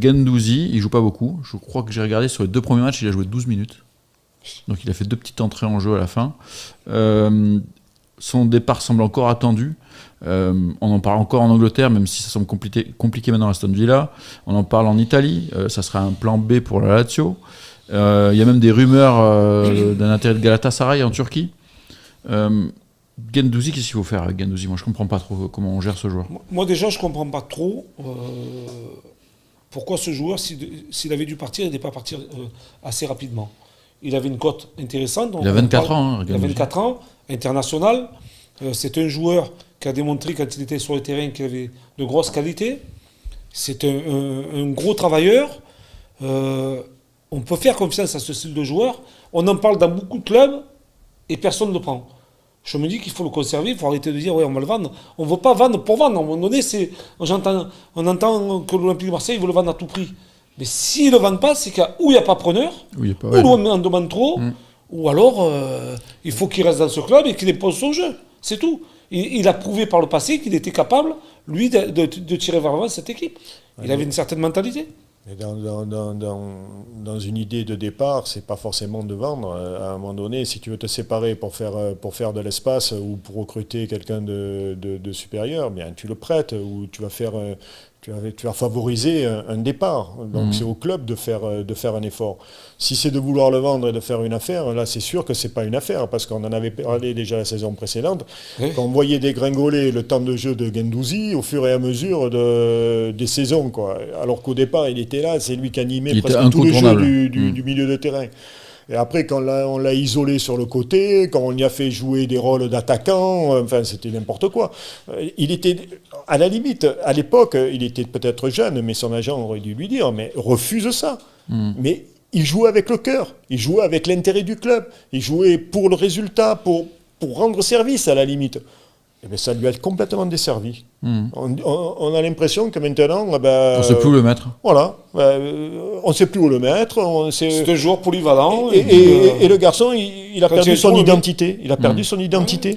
Guendouzi, il joue pas beaucoup. Je crois que j'ai regardé sur les 2 premiers matchs, il a joué 12 minutes. Donc il a fait 2 petites entrées en jeu à la fin. Son départ semble encore attendu. On en parle encore en Angleterre, même si ça semble compliqué maintenant à Aston Villa. On en parle en Italie. Ça sera un plan B pour la Lazio. Il y a même des rumeurs d'un intérêt de Galatasaray en Turquie. Guendouzi, qu'est-ce qu'il faut faire avec Guendouzi ? Moi, je comprends pas trop comment on gère ce joueur. Moi déjà, je comprends pas trop pourquoi ce joueur, s'il avait dû partir, il n'est pas parti assez rapidement. Il avait une cote intéressante. Il a 24 ans. Il a 24 ans, international. C'est un joueur qui a démontré quand il était sur le terrain qu'il avait de grosses qualités. C'est un gros travailleur. On peut faire confiance à ce style de joueur. On en parle dans beaucoup de clubs et personne ne le prend. Je me dis qu'il faut le conserver, il faut arrêter de dire ouais, on va le vendre. On ne veut pas vendre pour vendre. À un moment donné, on entend que l'Olympique de Marseille veut le vendre à tout prix. Mais s'ils ne le vendent pas, c'est qu'il n'y a pas preneur, ou on en demande trop, ou alors il faut qu'il reste dans ce club et qu'il impose son jeu. C'est tout. Il a prouvé par le passé qu'il était capable, lui, de tirer vers l'avant cette équipe. Il avait une certaine mentalité. Mais dans une idée de départ, c'est pas forcément de vendre. À un moment donné, si tu veux te séparer pour faire de l'espace ou pour recruter quelqu'un de supérieur, bien tu le prêtes ou tu vas favoriser un départ. Donc c'est au club de faire un effort. Si c'est de vouloir le vendre et de faire une affaire, là c'est sûr que c'est pas une affaire parce qu'on en avait parlé déjà la saison précédente. Oui. Quand on voyait dégringoler le temps de jeu de Guendouzi au fur et à mesure des saisons, quoi. Alors qu'au départ il était là, c'est lui qui animait presque tous les jeux du milieu de terrain. Et après, quand on l'a isolé sur le côté, quand on y a fait jouer des rôles d'attaquant, enfin, c'était n'importe quoi. Il était, à la limite, à l'époque, il était peut-être jeune, mais son agent aurait dû lui dire, mais refuse ça. Mais il jouait avec le cœur, il jouait avec l'intérêt du club, il jouait pour le résultat, pour rendre service à la limite. Eh bien, ça lui a complètement desservi. On a l'impression que maintenant... on ne sait plus où le mettre. Voilà. On ne sait plus où le mettre. C'est un joueur polyvalent. Et le garçon, il a perdu son identité. Il a perdu son identité.